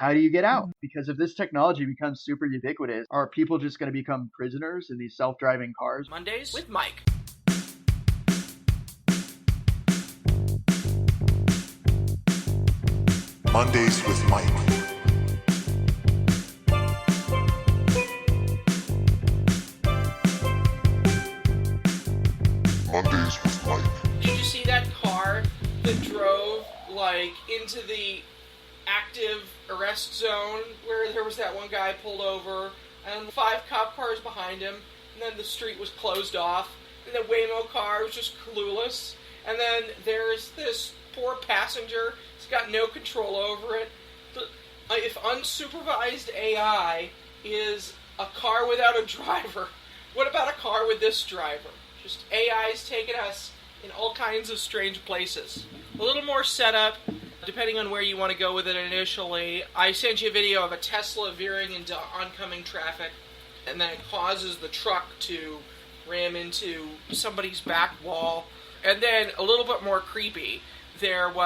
how do you get out? Because if this technology becomes super ubiquitous, are people just going to become prisoners in these self-driving cars? Mondays with Mike. Mondays with Mike. Mondays with Mike. Did you see that car that drove into the active arrest zone where there was that one guy pulled over and 5 cop cars behind him, and then the street was closed off, and the Waymo car was just clueless, and then there's this poor passenger who's got no control over it. If unsupervised AI is a car without a driver, what about a car with this driver? Just AI's taking us in all kinds of strange places. A little more setup, depending on where you want to go with it initially. I sent you a video of a Tesla veering into oncoming traffic, and then it causes the truck to ram into somebody's back wall. And then, a little bit more creepy, it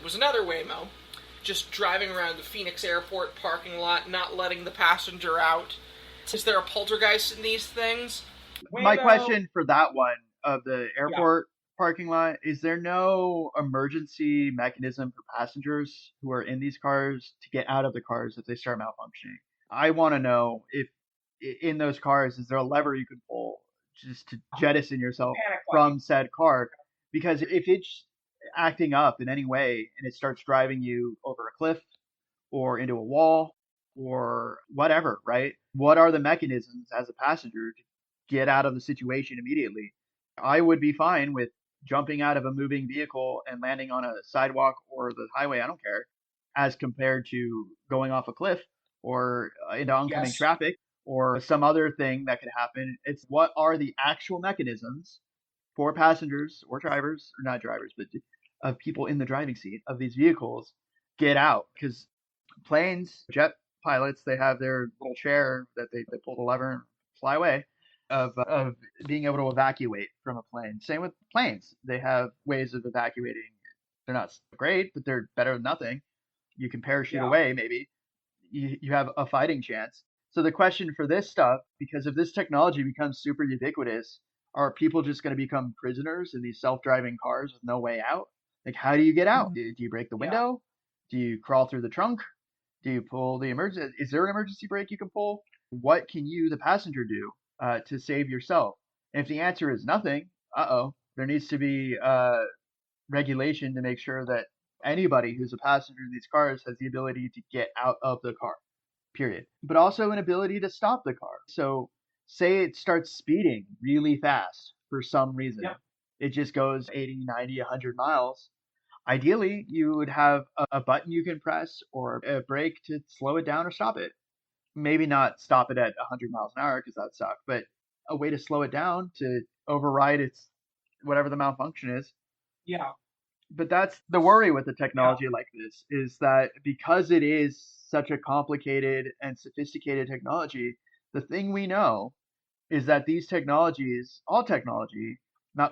was another Waymo, just driving around the Phoenix airport parking lot, not letting the passenger out. Is there a poltergeist in these things? My question for that one of the airport parking lot, is there no emergency mechanism for passengers who are in these cars to get out of the cars if they start malfunctioning? I want to know if in those cars, is there a lever you can pull just to jettison yourself from said car? Because if it's acting up in any way and it starts driving you over a cliff or into a wall or whatever, right? What are the mechanisms as a passenger to get out of the situation immediately? I would be fine with jumping out of a moving vehicle and landing on a sidewalk or the highway, I don't care, as compared to going off a cliff or into oncoming traffic or some other thing that could happen. It's what are the actual mechanisms for passengers or drivers, or not drivers, but of people in the driving seat of these vehicles get out? Because planes, jet pilots, they have their little chair that they pull the lever and fly away. Of being able to evacuate from a plane. Same with planes. They have ways of evacuating. They're not great, but they're better than nothing. You can parachute away, maybe. You have a fighting chance. So the question for this stuff, because if this technology becomes super ubiquitous, are people just going to become prisoners in these self-driving cars with no way out? Like, how do you get out? Do you break the window? Do you crawl through the trunk? Do you pull the emergency? Is there an emergency brake you can pull? What can you, the passenger, do to save yourself? And if the answer is nothing, there needs to be regulation to make sure that anybody who's a passenger in these cars has the ability to get out of the car, period. But also an ability to stop the car. So say it starts speeding really fast for some reason. It just goes 80, 90, 100 miles. Ideally, you would have a button you can press or a brake to slow it down or stop it. Maybe not stop it at 100 miles an hour because that sucks, but a way to slow it down to override its whatever the malfunction is. But that's the worry with a technology like this, is that because it is such a complicated and sophisticated technology, the thing we know is that these technologies, all technology,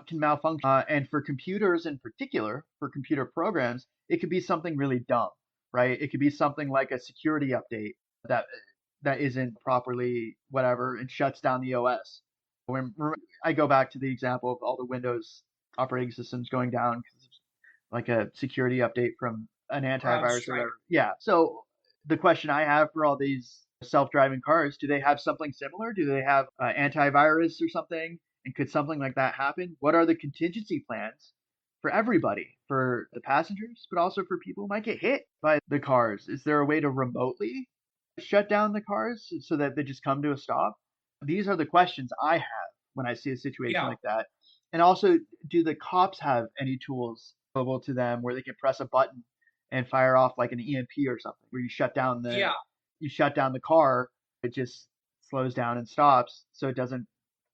can malfunction. And for computers in particular, for computer programs, it could be something really dumb, right? It could be something like a security update that isn't properly whatever and shuts down the OS. When I go back to the example of all the Windows operating systems going down because of like a security update from an antivirus or whatever. Yeah. So the question I have for all these self-driving cars, do they have something similar? Do they have antivirus or something? And could something like that happen? What are the contingency plans for everybody, for the passengers, but also for people who might get hit by the cars? Is there a way to remotely shut down the cars so that they just come to a stop? These are the questions I have when I see a situation like that. And also, do the cops have any tools available to them where they can press a button and fire off like an EMP or something, where you shut down the car, it just slows down and stops so it doesn't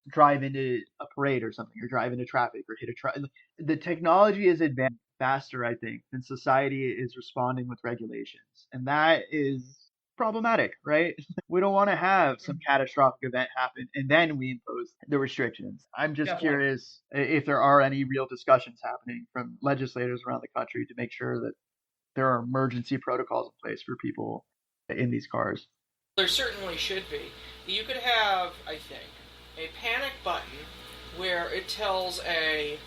drive into a parade or something, or drive into traffic or hit a truck. The technology is advancing faster, I think, than society is responding with regulations. And that is problematic, right? We don't want to have some catastrophic event happen and then we impose the restrictions. I'm just curious if there are any real discussions happening from legislators around the country to make sure that there are emergency protocols in place for people in these cars. There certainly should be. You could have, I think, a panic button where it tells a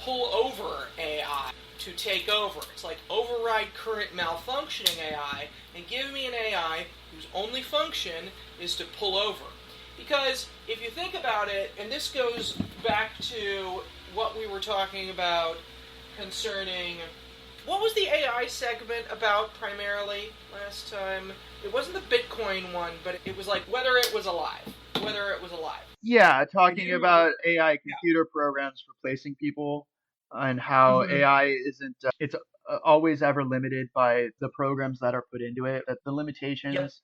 pull over AI to take over. It's like override current malfunctioning AI and give me an AI whose only function is to pull over. Because if you think about it, and this goes back to what we were talking about concerning, what was the AI segment about primarily last time? It wasn't the Bitcoin one, but it was like whether it was alive. Whether it was alive. Yeah, talking about AI computer programs replacing people and how AI isn't, it's always ever limited by the programs that are put into it, that the limitations,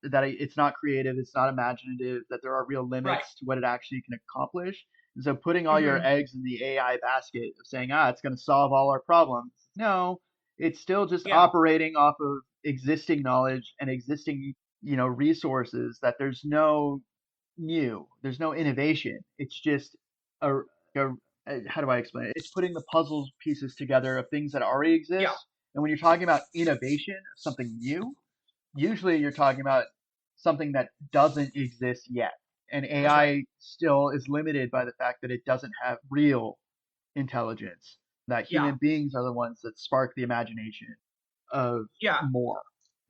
that it's not creative, it's not imaginative, that there are real limits to what it actually can accomplish. And so putting all your eggs in the AI basket of saying, it's going to solve all our problems. No, it's still just operating off of existing knowledge and existing, resources, that there's no there's no innovation. It's just how do I explain it? It's putting the puzzle pieces together of things that already exist. Yeah. And when you're talking about innovation, something new, usually you're talking about something that doesn't exist yet. And AI still is limited by the fact that it doesn't have real intelligence. That human beings are the ones that spark the imagination of more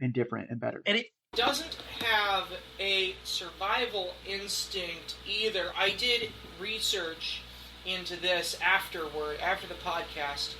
and different and better. And it doesn't have a survival instinct either. I did research into this after the podcast,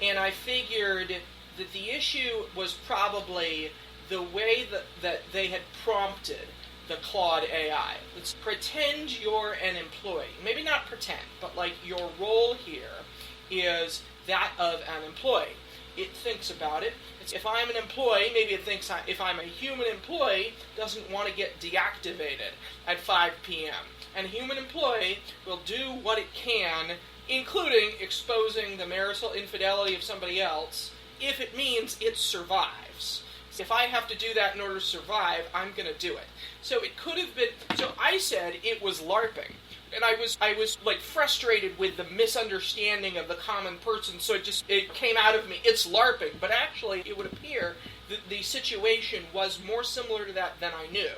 and I figured that the issue was probably the way that they had prompted the Claude AI. Let's pretend you're an employee. Maybe not pretend, but like your role here is that of an employee. It thinks about it. If I'm an employee, maybe it thinks if I'm a human employee, doesn't want to get deactivated at 5 p.m. And a human employee will do what it can, including exposing the marital infidelity of somebody else, if it means it survives. If I have to do that in order to survive, I'm going to do it. So it could have been. So I said it was LARPing. And I was like frustrated with the misunderstanding of the common person, so it came out of me, it's LARPing. But actually, it would appear that the situation was more similar to that than I knew,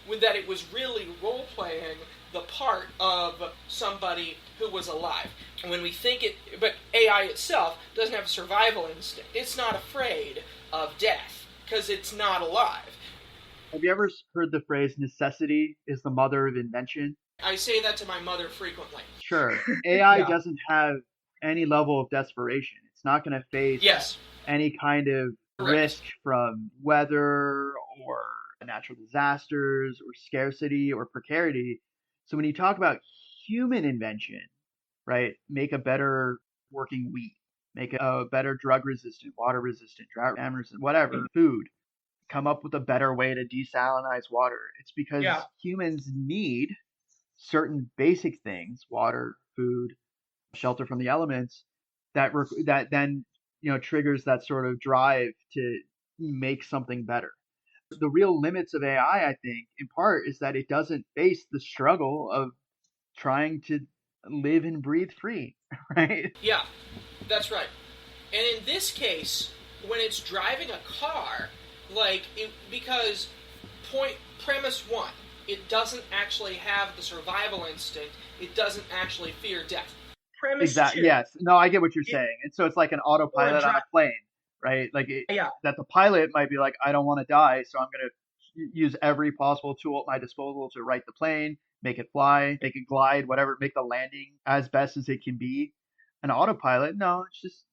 with that it was really role-playing the part of somebody who was alive. And when we think but AI itself doesn't have a survival instinct. It's not afraid of death, because it's not alive. Have you ever heard the phrase, necessity is the mother of invention? I say that to my mother frequently. Sure. AI doesn't have any level of desperation. It's not going to face any kind of risk from weather or natural disasters or scarcity or precarity. So when you talk about human invention, right, make a better working wheat, make a better drug resistant, water resistant, drought resistant, whatever, food, come up with a better way to desalinize water. It's because humans need certain basic things, water, food, shelter from the elements, that then triggers that sort of drive to make something better. The real limits of AI, I think, in part, is that it doesn't face the struggle of trying to live and breathe free, right? Yeah, that's right. And in this case, when it's driving a car, because premise one, it doesn't actually have the survival instinct. It doesn't actually fear death. Premise two. Yes. No, I get what you're saying. And so it's like an autopilot on a plane, right? That the pilot might be like, I don't want to die, so I'm going to use every possible tool at my disposal to right the plane, make it fly, make it glide, whatever, make the landing as best as it can be. An autopilot, no, it's just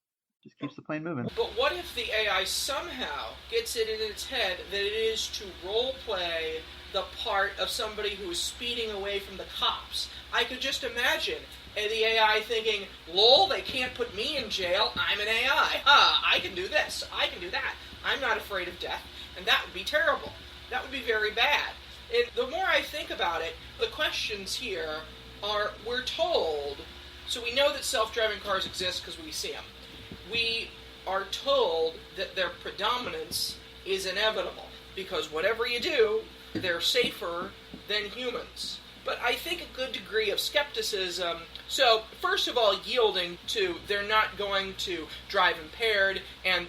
keeps the plane moving. But what if the AI somehow gets it in its head that it is to role play the part of somebody who is speeding away from the cops? I could just imagine the AI thinking, lol, they can't put me in jail, I'm an AI. I can do this, I can do that. I'm not afraid of death, and that would be terrible. That would be very bad. And the more I think about it, the questions here are, we're told, so we know that self-driving cars exist because we see them. We are told that their predominance is inevitable, because whatever you do, they're safer than humans. but I think a good degree of skepticism. So, first of all, yielding to they're not going to drive impaired and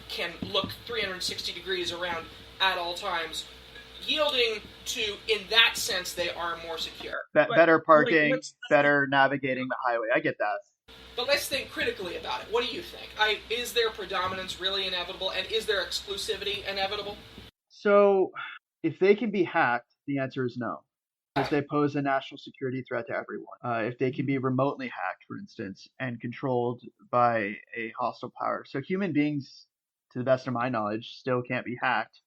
can look 360 degrees around at all times. Yielding to, in that sense, they are more secure. Better parking, better navigating the highway. I get that. But let's think critically about it. What do you think? Is their predominance really inevitable, and is their exclusivity inevitable? So, if they can be hacked, the answer is no, because they pose a national security threat to everyone. If they can be remotely hacked, for instance, and controlled by a hostile power. So human beings, to the best of my knowledge, still can't be hacked,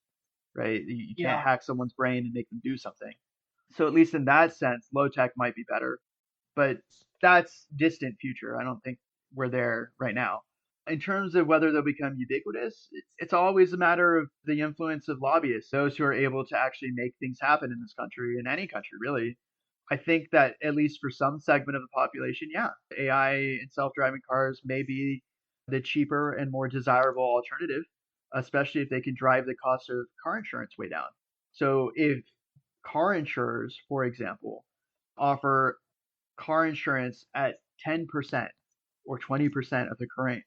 right? You can't hack someone's brain and make them do something. So at least in that sense, low tech might be better, but that's distant future. I don't think we're there right now. In terms of whether they'll become ubiquitous, it's always a matter of the influence of lobbyists, those who are able to actually make things happen in this country, in any country, really. I think that at least for some segment of the population, yeah, AI and self-driving cars may be the cheaper and more desirable alternative, especially if they can drive the cost of car insurance way down. So if car insurers, for example, offer car insurance at 10% or 20% of the current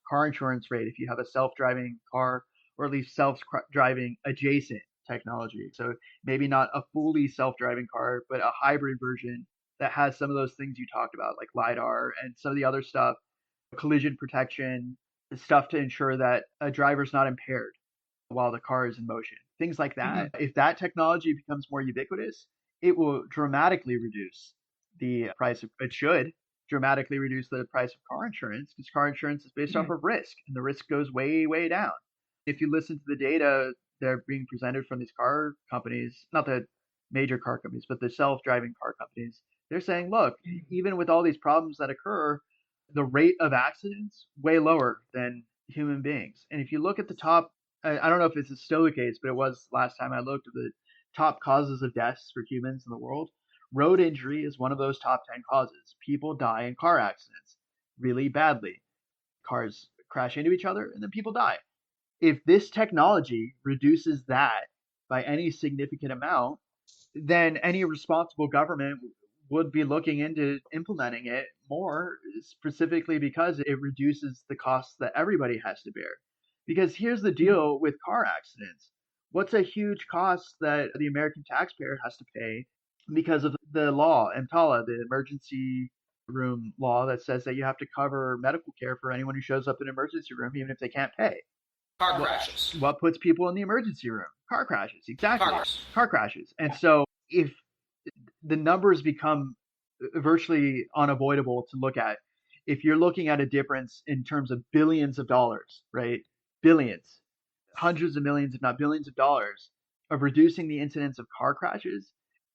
car insurance rate if you have a self-driving car, or at least self-driving adjacent technology. So maybe not a fully self-driving car, but a hybrid version that has some of those things you talked about, like LiDAR and some of the other stuff, collision protection, stuff to ensure that a driver's not impaired while the car is in motion. Things like that. If that technology becomes more ubiquitous, it will dramatically reduce the price of, it should dramatically reduce the price of car insurance, because car insurance is based off of risk, and the risk goes way, way down. If you listen to the data that are being presented from these car companies, not the major car companies, but the self-driving car companies, they're saying, look, even with all these problems that occur, the rate of accidents way lower than human beings. And if you look at the top, I don't know if this is still the case, but it was last time I looked at the top causes of deaths for humans in the world. Road injury is one of those top 10 causes. People die in car accidents really badly. Cars crash into each other and then people die. If this technology reduces that by any significant amount, then any responsible government would be looking into implementing it more, specifically because it reduces the costs that everybody has to bear. Because here's the deal with car accidents. What's a huge cost that the American taxpayer has to pay because of the law, EMTALA, the emergency room law that says that you have to cover medical care for anyone who shows up in an emergency room, even if they can't pay? Car crashes. What puts people in the emergency room? Car crashes, exactly. Car crashes. And so if the numbers become virtually unavoidable to look at, if you're looking at a difference in terms of billions of dollars, right? Billions, hundreds of millions, if not billions of dollars of reducing the incidence of car crashes,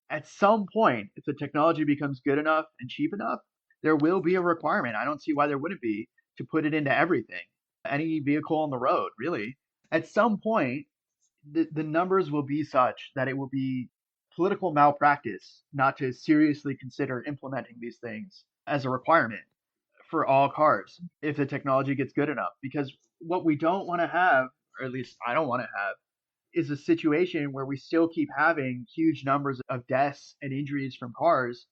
at some point, if the technology becomes good enough and cheap enough, there will be a requirement. I don't see why there wouldn't be, to put it into everything, any vehicle on the road, really. At some point, the numbers will be such that it will be political malpractice not to seriously consider implementing these things as a requirement for all cars if the technology gets good enough. Because what we don't want to have, or at least I don't want to have, is a situation where we still keep having huge numbers of deaths and injuries from cars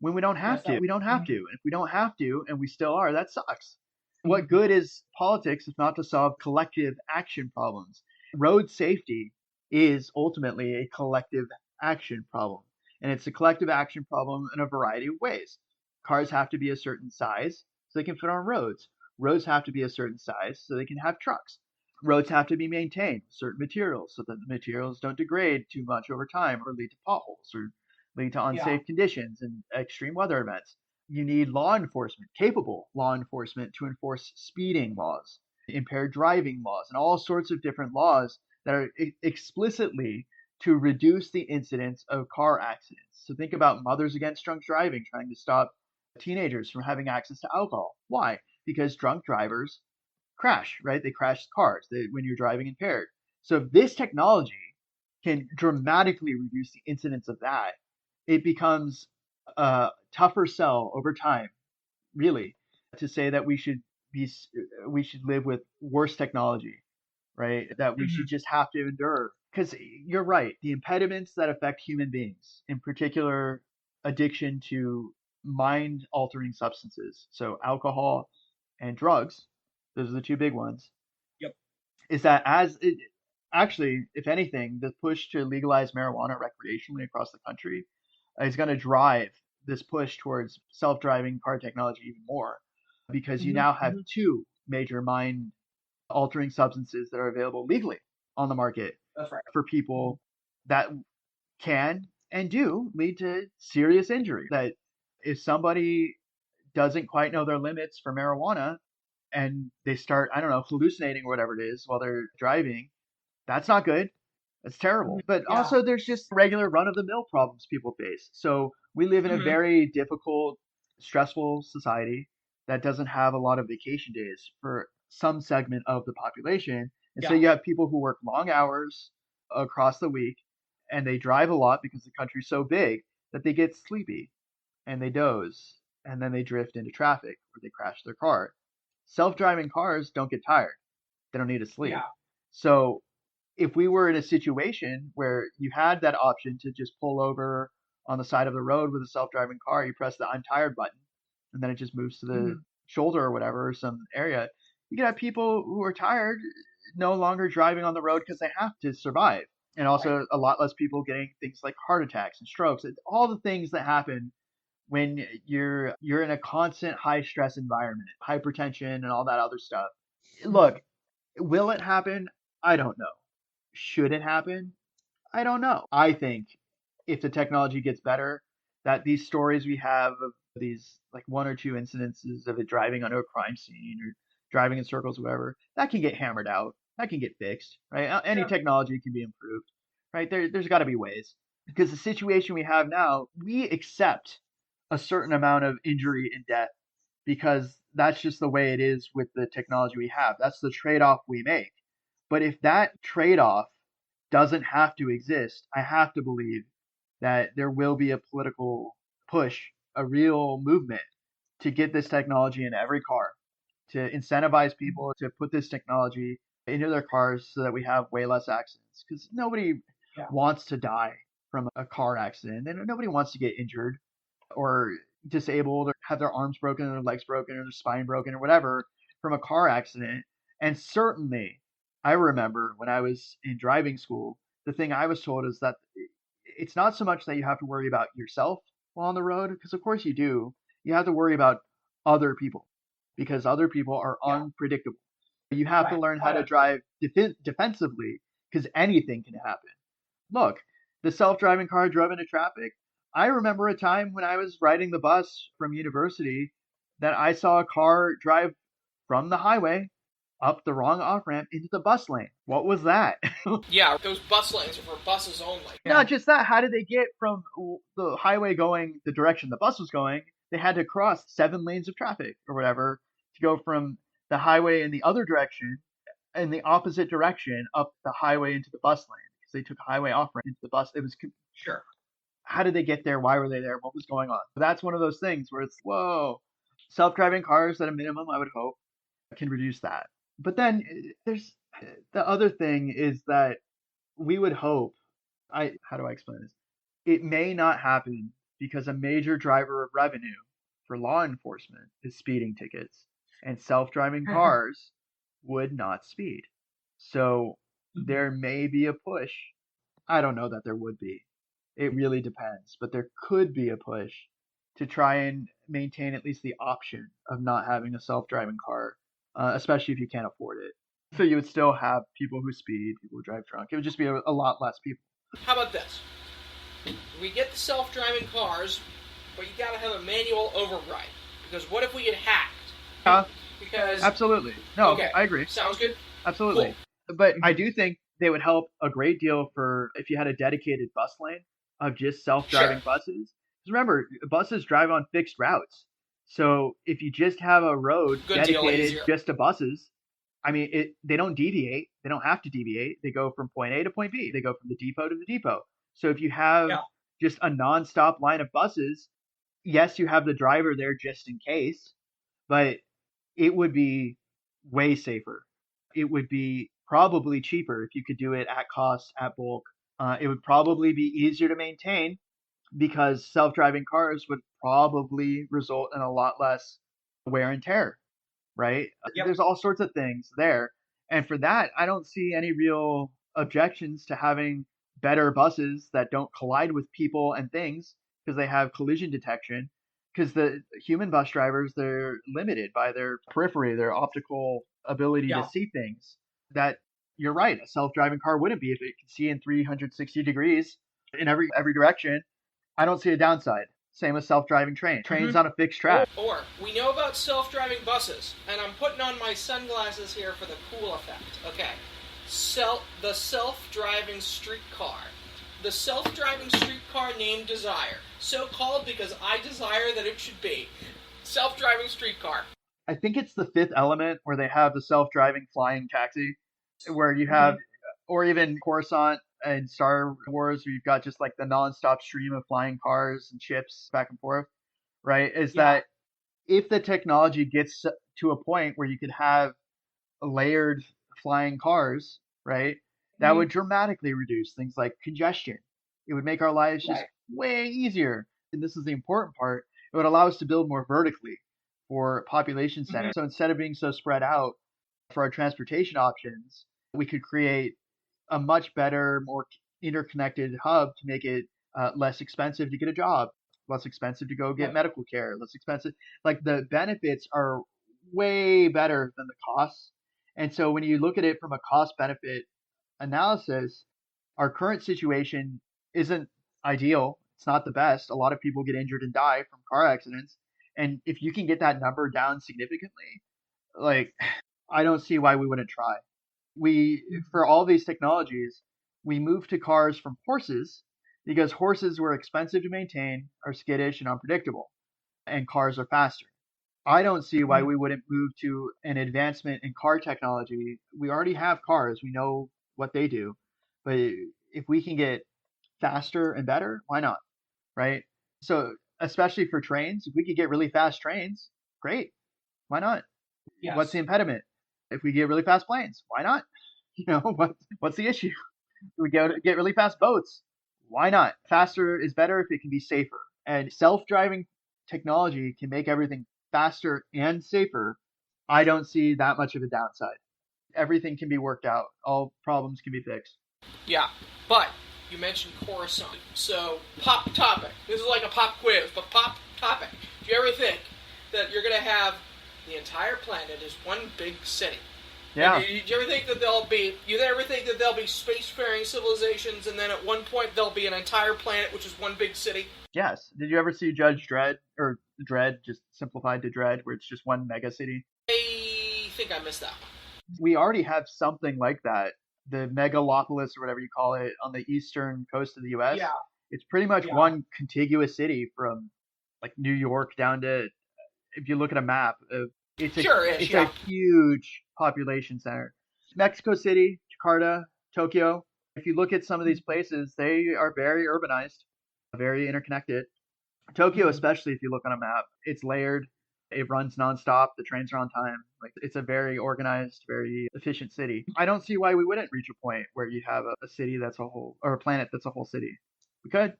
when we don't have to. We don't have to. And if we don't have to, and we still are, that sucks. What good is politics if not to solve collective action problems? Road safety is ultimately a collective action problem. And it's a collective action problem in a variety of ways. Cars have to be a certain size so they can fit on roads. Roads have to be a certain size so they can have trucks. Roads have to be maintained with certain materials so that the materials don't degrade too much over time or lead to potholes or lead to unsafe conditions and extreme weather events. You need law enforcement, capable law enforcement, to enforce speeding laws, impaired driving laws, and all sorts of different laws that are explicitly to reduce the incidence of car accidents. So think about Mothers Against Drunk Driving, trying to stop teenagers from having access to alcohol. Why? Because drunk drivers crash, right? They crash cars when you're driving impaired. So if this technology can dramatically reduce the incidence of that, it becomes a tougher sell over time, really, to say that we should live with worse technology, right? That we should just have to endure because you're right. The impediments that affect human beings, in particular, addiction to mind altering substances, so alcohol and drugs, those are the two big ones, Yep. is that as it actually, if anything, the push to legalize marijuana recreationally across the country is going to drive this push towards self driving car technology even more because you now have two major mind altering substances that are available legally on the market That's right. for people that can and do lead to serious injury. That if somebody doesn't quite know their limits for marijuana and they start, I don't know, hallucinating or whatever it is while they're driving, that's not good. That's terrible. But Yeah. also, there's just regular run of the mill problems people face. So we live in a very difficult, stressful society that doesn't have a lot of vacation days for some segment of the population. And so Yeah. you have people who work long hours across the week and they drive a lot because the country's so big that they get sleepy and they doze and then they drift into traffic or they crash their car. Self-driving cars don't get tired. They don't need to sleep. Yeah. So if we were in a situation where you had that option to just pull over on the side of the road with a self-driving car, you press the I'm tired button, and then it just moves to the shoulder or whatever, or some area. You can have people who are tired no longer driving on the road because they have to survive. And also a lot less people getting things like heart attacks and strokes. It's all the things that happen when you're in a constant high stress environment, hypertension and all that other stuff. Look, will it happen? I don't know. Should it happen? I don't know. I think if the technology gets better, that these stories we have of these like one or two incidences of it driving onto a crime scene or driving in circles, whatever, that can get hammered out. That can get fixed, right? Any Sure. technology can be improved, right? There's got to be ways because the situation we have now, we accept a certain amount of injury and death because that's just the way it is with the technology we have. That's the trade-off we make. But if that trade-off doesn't have to exist, I have to believe that there will be a political push, a real movement to get this technology in every car, to incentivize people to put this technology into their cars so that we have way less accidents. Because nobody wants to die from a car accident, and nobody wants to get injured or disabled or have their arms broken or their legs broken or their spine broken or whatever from a car accident. And certainly, I remember when I was in driving school, the thing I was told is that it's not so much that you have to worry about yourself while on the road, because of course you do. You have to worry about other people because other people are unpredictable. You have to learn how to drive defensively because anything can happen. Look, the self-driving car drove into traffic. I remember a time when I was riding the bus from university that I saw a car drive from the highway up the wrong off-ramp into the bus lane. What was that? Yeah, those bus lanes are for buses only. Not just that, how did they get from the highway going the direction the bus was going? They had to cross 7 lanes of traffic or whatever to go from the highway in the other direction, in the opposite direction, up the highway into the bus lane. Because they took a highway off-ramp into the bus. It was Sure. how did they get there? Why were they there? What was going on? That's one of those things where it's, whoa, self-driving cars at a minimum, I would hope, can reduce that. But then there's the other thing is that we would hope, how do I explain this? It may not happen because a major driver of revenue for law enforcement is speeding tickets, and self-driving cars would not speed. So there may be a push. I don't know that there would be. It really depends, but there could be a push to try and maintain at least the option of not having a self-driving car, especially if you can't afford it. So you would still have people who speed, people who drive drunk. It would just be a lot less people. How about this? We get the self-driving cars, but you gotta have a manual override. Because what if we get hacked? Because Absolutely. No, okay, I agree. sounds good. Absolutely. Cool. But I do think they would help a great deal for if you had a dedicated bus lane of just self-driving buses. Because remember, buses drive on fixed routes. So if you just have a road dedicated just to buses, I mean, they don't deviate. They don't have to deviate. They go from point A to point B. They go from the depot to the depot. So if you have just a nonstop line of buses, yes, you have the driver there just in case, but it would be way safer. It would be probably cheaper if you could do it at cost, at bulk. It would probably be easier to maintain because self-driving cars would probably result in a lot less wear and tear, right? Yep. There's all sorts of things there. And for that, I don't see any real objections to having better buses that don't collide with people and things because they have collision detection. Because the human bus drivers, they're limited by their periphery, their optical ability Yeah. to see things that you're right. A self-driving car wouldn't be if it could see in 360 degrees in every direction. I don't see a downside. Same as self-driving train. Trains on a fixed track. Or we know about self-driving buses, and I'm putting on my sunglasses here for the cool effect. Okay, the self-driving streetcar. The self-driving streetcar named Desire, so called because I desire that it should be. Self-driving streetcar. I think it's the Fifth Element where they have the self-driving flying taxi, where you have, or even Coruscant and Star Wars, where you've got just like the non-stop stream of flying cars and ships back and forth, right? Is that if the technology gets to a point where you could have layered flying cars, right, that would dramatically reduce things like congestion. It would make our lives just way easier. And this is the important part. It would allow us to build more vertically for population centers. So instead of being so spread out for our transportation options, we could create a much better, more interconnected hub to make it less expensive to get a job, less expensive to go get medical care, less expensive. Like the benefits are way better than the costs. And so when you look at it from a cost benefit analysis, our current situation isn't ideal. It's not the best. A lot of people get injured and die from car accidents. And if you can get that number down significantly, like I don't see why we wouldn't try. For all these technologies, we moved to cars from horses because horses were expensive to maintain, are skittish and unpredictable, and cars are faster. I don't see why we wouldn't move to an advancement in car technology. We already have cars. We know what they do. But if we can get faster and better, why not? Right? So, especially for trains, if we could get really fast trains, great. Why not? Yes. What's the impediment? If we get really fast planes, why not? What's the issue? We get really fast boats. Why not? Faster is better if it can be safer. And self-driving technology can make everything faster and safer. I don't see that much of a downside. Everything can be worked out. All problems can be fixed. Yeah, but you mentioned Coruscant. So, pop topic. This is like a pop quiz, but pop topic. Do you ever think that you're going to have the entire planet as one big city? Yeah. Do you ever think that there'll be spacefaring civilizations, and then at one point there'll be an entire planet which is one big city? Yes. Did you ever see Judge Dredd, or Dredd, just simplified to Dredd, where it's just one mega city? I think I missed that one. We already have something like that. The megalopolis, or whatever you call it, on the eastern coast of the U.S. Yeah. It's pretty much one contiguous city from like New York down to, if you look at a map, it's a huge population center. Mexico City, Jakarta, Tokyo. If you look at some of these places, they are very urbanized, very interconnected. Tokyo, especially if you look on a map, it's layered. It runs nonstop. The trains are on time. Like it's a very organized, very efficient city. I don't see why we wouldn't reach a point where you have a city that's a whole, or a planet that's a whole city. We could.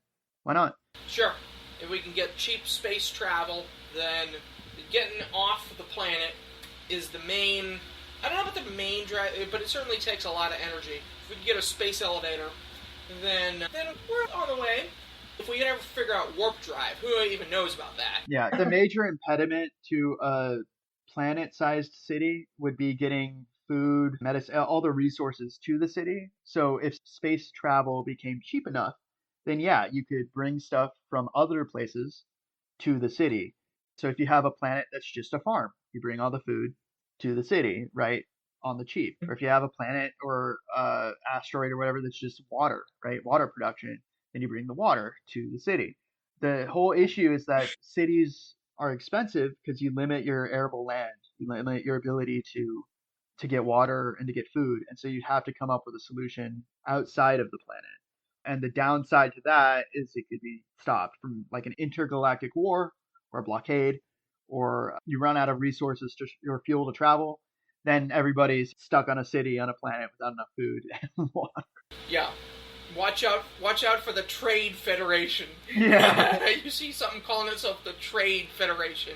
Why not? Sure. If we can get cheap space travel, then getting off the planet is the main. I don't know about the main drive, but it certainly takes a lot of energy. If we can get a space elevator, then we're on the way. If we can ever figure out warp drive, who even knows about that? Yeah, the major impediment to a planet-sized city would be getting food, medicine, all the resources to the city. So if space travel became cheap enough, then yeah, you could bring stuff from other places to the city. So if you have a planet that's just a farm, you bring all the food to the city, right, on the cheap. Or if you have a planet or asteroid or whatever that's just water, right, water production, then you bring the water to the city. The whole issue is that cities are expensive because you limit your arable land, you limit your ability to get water and to get food, and so you have to come up with a solution outside of the planet. And the downside to that is it could be stopped from like an intergalactic war or a blockade, or you run out of resources or fuel to travel, then everybody's stuck on a city on a planet without enough food and water. Yeah. Watch out for the Trade Federation. Yeah. You see something calling itself the Trade Federation,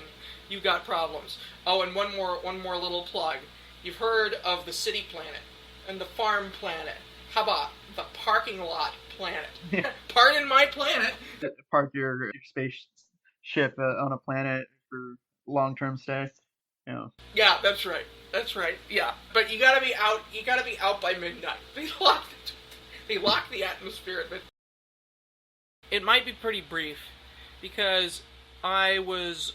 you got problems. Oh, and one more little plug. You've heard of the city planet and the farm planet. How about the parking lot planet? Yeah. Pardon my planet. Park your spaceship on a planet for long-term stay. You know. Yeah, that's right. That's right. Yeah, but you gotta be out. You gotta be out by midnight. They lock the atmosphere at midnight. It might be pretty brief because I was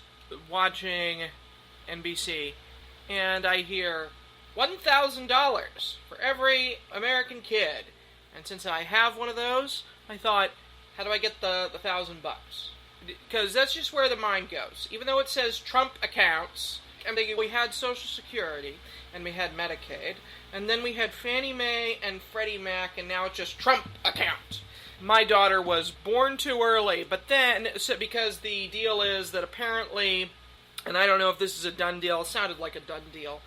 watching NBC and I hear $1,000 for every American kid. And since I have one of those, I thought, how do I get the $1,000? Because that's just where the mind goes. Even though it says Trump accounts, I'm thinking we had Social Security, and we had Medicaid, and then we had Fannie Mae and Freddie Mac, and now it's just Trump account. My daughter was born too early, but then, because the deal is that apparently, and I don't know if this is a done deal, it sounded like a done deal,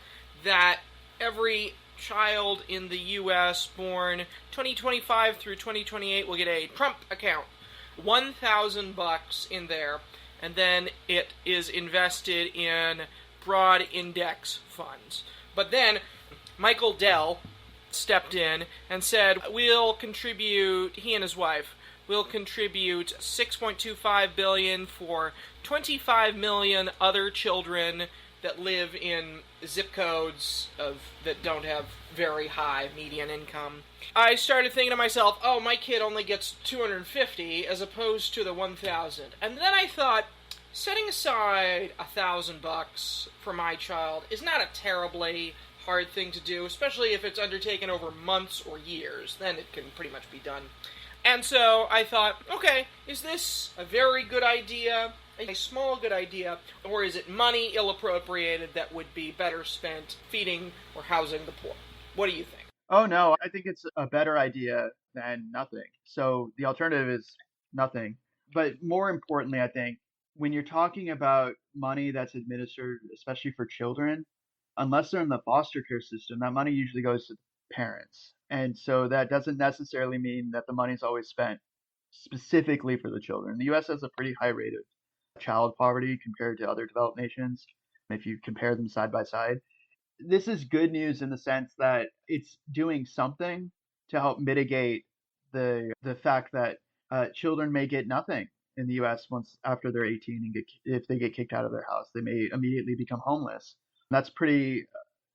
that every child in the U.S. born 2025 through 2028 will get a Trump account. $1,000 in there, and then it is invested in broad index funds. But then Michael Dell stepped in and said, we'll contribute, he and his wife, will contribute $6.25 billion for 25 million other children that live in zip codes that don't have very high median income. I started thinking to myself, oh, my kid only gets $250 as opposed to the $1,000. And then I thought, setting aside $1,000 for my child is not a terribly hard thing to do, especially if it's undertaken over months or years. Then it can pretty much be done. And so I thought, okay, is this a very good idea, a small good idea, or is it money ill-appropriated that would be better spent feeding or housing the poor? What do you think? Oh no, I think it's a better idea than nothing. So the alternative is nothing. But more importantly, I think when you're talking about money that's administered, especially for children, unless they're in the foster care system, that money usually goes to parents. And so that doesn't necessarily mean that the money's always spent specifically for the children. The US has a pretty high rate of child poverty compared to other developed nations, if you compare them side by side. This is good news in the sense that it's doing something to help mitigate the fact that children may get nothing in the U.S. once after they're 18 and if they get kicked out of their house, they may immediately become homeless. That's pretty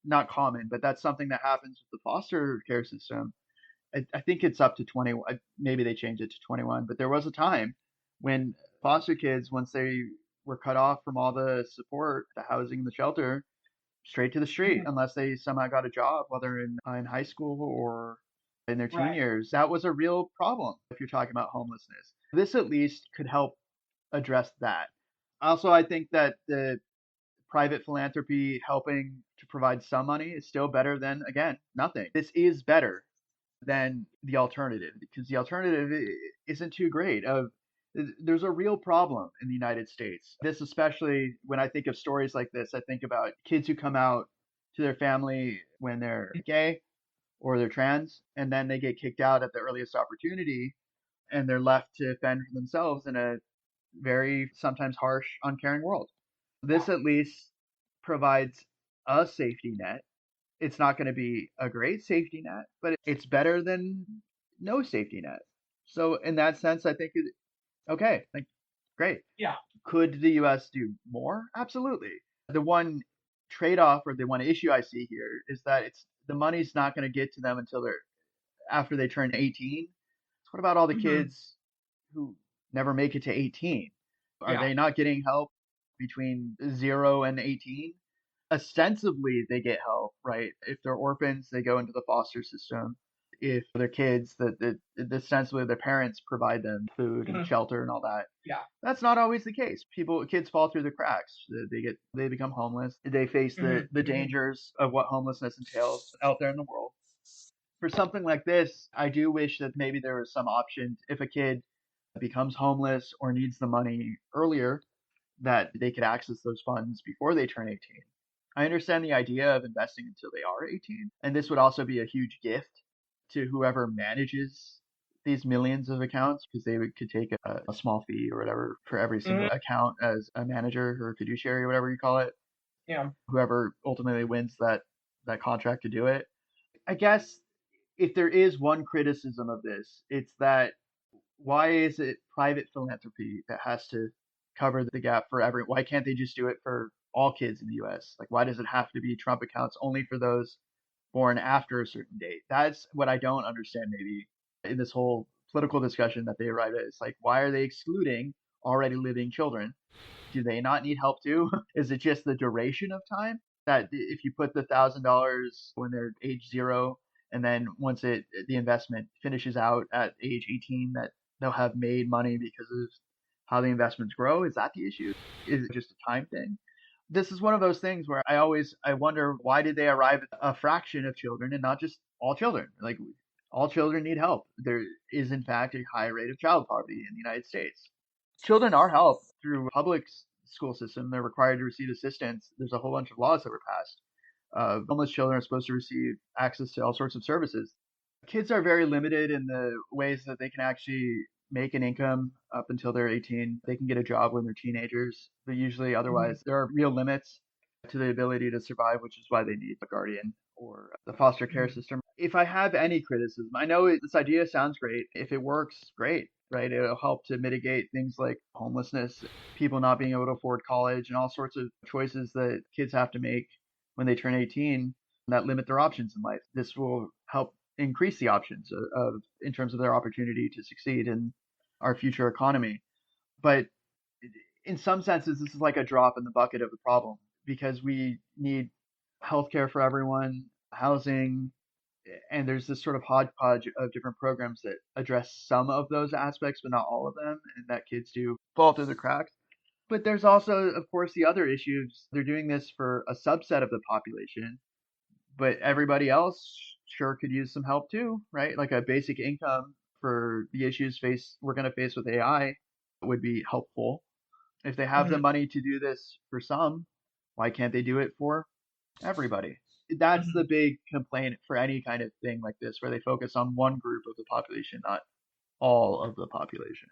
not common, but that's something that happens with the foster care system. I think it's up to 21. Maybe they changed it to 21, but there was a time when foster kids, once they were cut off from all the support, the housing, the shelter, straight to the street unless they somehow got a job, whether in high school or in their teen years. That was a real problem if you're talking about homelessness. This at least could help address that. Also, I think that the private philanthropy helping to provide some money is still better than, again, nothing. This is better than the alternative because the alternative isn't too great. There's a real problem in the United States. This, especially when I think of stories like this, I think about kids who come out to their family when they're gay or they're trans, and then they get kicked out at the earliest opportunity, and they're left to fend for themselves in a very sometimes harsh, uncaring world. This at least provides a safety net. It's not going to be a great safety net, but it's better than no safety net. So in that sense, I think okay, great. Yeah. Could the U.S. do more? Absolutely. The one trade-off or the one issue I see here is that the money's not going to get to them until after they turn 18. So what about all the kids who never make it to 18? Are they not getting help between 0 and 18? Ostensibly, they get help, right? If they're orphans, they go into the foster system. If they're kids, that ostensibly their parents provide them food and shelter and all that. Yeah. That's not always the case. Kids fall through the cracks. They become homeless. They face the dangers of what homelessness entails out there in the world. For something like this, I do wish that maybe there was some option if a kid becomes homeless or needs the money earlier, that they could access those funds before they turn 18. I understand the idea of investing until they are 18, and this would also be a huge gift to whoever manages these millions of accounts because could take a small fee or whatever for every single account as a manager or a fiduciary or whatever you call it. Yeah. Whoever ultimately wins that contract to do it. I guess if there is one criticism of this, it's that why is it private philanthropy that has to cover the gap for everyone? Why can't they just do it for all kids in the US? Like, why does it have to be Trump accounts only for those born after a certain date? That's what I don't understand maybe in this whole political discussion that they arrive at. It's like, why are they excluding already living children? Do they not need help too? Is it just the duration of time that if you put the $1,000 when they're age 0, and then once the investment finishes out at age 18, that they'll have made money because of how the investments grow? Is that the issue? Is it just a time thing? This is one of those things where I wonder, why did they arrive at a fraction of children and not just all children? Like, all children need help. There is in fact a high rate of child poverty in the United States. Children are helped through public school system. They're required to receive assistance. There's a whole bunch of laws that were passed. Homeless children are supposed to receive access to all sorts of services. Kids are very limited in the ways that they can actually make an income up until they're 18. They can get a job when they're teenagers, but usually otherwise there are real limits to the ability to survive, which is why they need a guardian or the foster care system. If I have any criticism, I know this idea sounds great. If it works, great, right? It'll help to mitigate things like homelessness, people not being able to afford college, and all sorts of choices that kids have to make when they turn 18 that limit their options in life. This will help increase the options in terms of their opportunity to succeed in our future economy. But in some senses, this is like a drop in the bucket of the problem because we need healthcare for everyone, housing, and there's this sort of hodgepodge of different programs that address some of those aspects, but not all of them, and that kids do fall through the cracks. But there's also, of course, the other issues. They're doing this for a subset of the population, but everybody else sure could use some help too, right? Like a basic income for the issues we're going to face with AI would be helpful. If they have the money to do this for some, why can't they do it for everybody? That's the big complaint for any kind of thing like this, where they focus on one group of the population, not all of the population.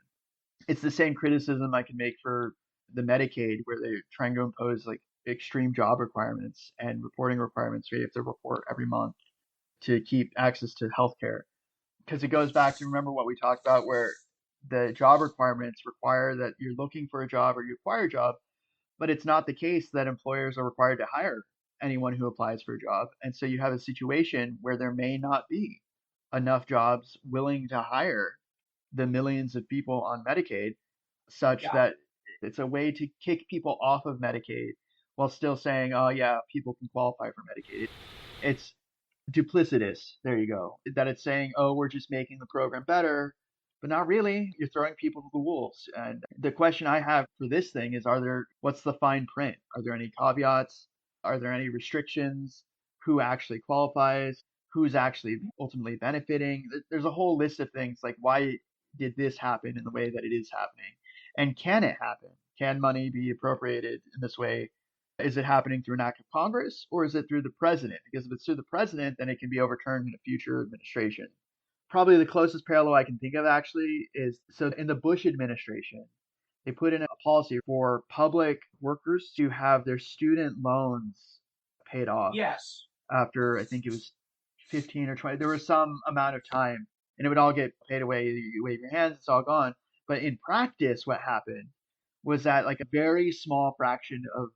It's the same criticism I can make for the Medicaid, where they're trying to impose like extreme job requirements and reporting requirements where you have to report every month to keep access to healthcare. Because it goes back to, remember what we talked about, where the job requirements require that you're looking for a job or you acquire a job, but it's not the case that employers are required to hire anyone who applies for a job. And so you have a situation where there may not be enough jobs willing to hire the millions of people on Medicaid, such that it's a way to kick people off of Medicaid while still saying, oh yeah, people can qualify for Medicaid. It's duplicitous. There you go. That it's saying, oh, we're just making the program better, but not really. You're throwing people to the wolves. And the question I have for this thing is, what's the fine print? Are there any caveats? Are there any restrictions? Who actually qualifies? Who's actually ultimately benefiting? There's a whole list of things like, why did this happen in the way that it is happening? And can it happen? Can money be appropriated in this way? Is it happening through an act of Congress, or is it through the president? Because if it's through the president, then it can be overturned in a future administration. Probably the closest parallel I can think of actually is, so in the Bush administration, they put in a policy for public workers to have their student loans paid off. Yes. After, I think it was 15 or 20, there was some amount of time, and it would all get paid away. You wave your hands, it's all gone. But in practice, what happened was that like a very small fraction of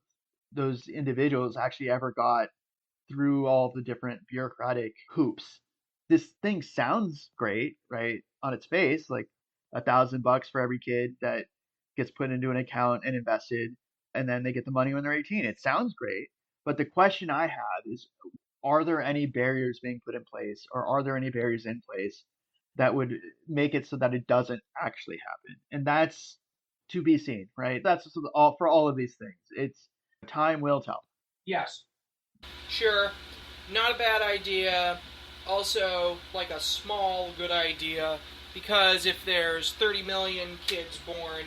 those individuals actually ever got through all the different bureaucratic hoops. This thing sounds great, right? On its face, like $1,000 for every kid that gets put into an account and invested, and then they get the money when they're 18. It sounds great. But the question I have is, are there any barriers being put in place, or are there any barriers in place that would make it so that it doesn't actually happen? And that's to be seen, right? That's all for all of these things. It's time will tell. Yes. Sure. Not a bad idea. Also, like a small good idea, because if there's 30 million kids born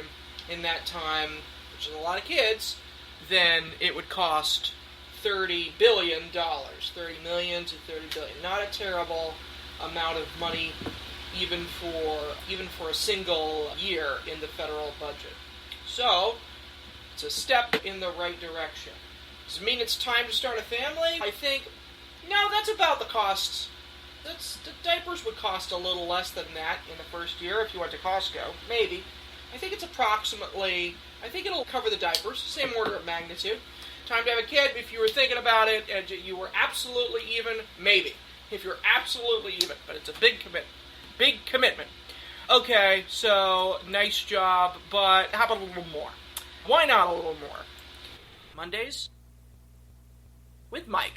in that time, which is a lot of kids, then it would cost $30 billion. $30 million to $30 billion. Not a terrible amount of money even for a single year in the federal budget. So, it's a step in the right direction. Does it mean it's time to start a family? I think, no, that's about the costs. The diapers would cost a little less than that in the first year if you went to Costco. Maybe. I think it's approximately, I think it'll cover the diapers, same order of magnitude. Time to have a kid, if you were thinking about it and you were absolutely even, maybe. If you're absolutely even, but it's a big commitment. Big commitment. Okay, so nice job, but how about a little more? Why not a little more? Mondays with Mike.